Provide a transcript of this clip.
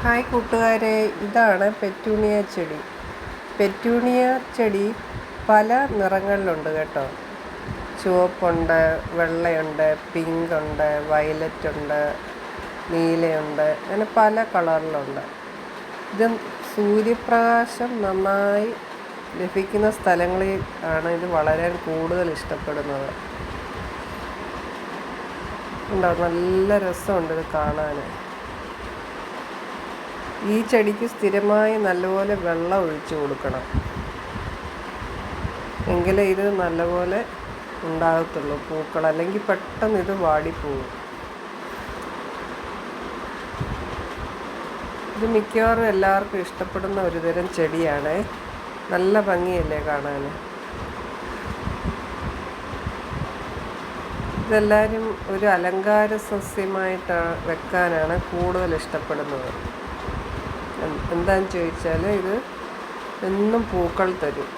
Hi കൂട്ടുകാരെ, ഇതാണ് petunia ചെടി. പെറ്റൂണിയ ചെടി പല നിറങ്ങളിലുണ്ട് കേട്ടോ. ചുവപ്പുണ്ട്, വെള്ളയുണ്ട്, പിങ്ക് ഉണ്ട്, വയലറ്റ് ഉണ്ട്, നീലയുണ്ട്, അങ്ങനെ പല കളറിലുണ്ട്. ഇത് സൂര്യപ്രകാശം നന്നായി ലഭിക്കുന്ന സ്ഥലങ്ങളിൽ ആണ് ഇത് വളരാൻ കൂടുതൽ ഇഷ്ടപ്പെടുന്നത്. ഉണ്ടോ, നല്ല രസമുണ്ട് ഇത് കാണാൻ. ഈ ചെടിക്ക് സ്ഥിരമായി നല്ലപോലെ വെള്ളം ഒഴിച്ചു കൊടുക്കണം, എങ്കിലേ ഇത് നല്ലപോലെ ഉണ്ടാകത്തുള്ളൂ പൂക്കൾ, അല്ലെങ്കിൽ പെട്ടെന്ന് ഇത് വാടിപ്പോകും. ഇത് മിക്കവാറും എല്ലാവർക്കും ഇഷ്ടപ്പെടുന്ന ഒരു തരം ചെടിയാണ്. നല്ല ഭംഗിയല്ലേ കാണാൻ. ഇതെല്ലാവരും ഒരു അലങ്കാര സസ്യമായിട്ട് വെക്കാനാണ് കൂടുതൽ ഇഷ്ടപ്പെടുന്നത്. എന്താണെന്ന് ചോദിച്ചാൽ ഇത് എന്നും പൂക്കൾ തരും.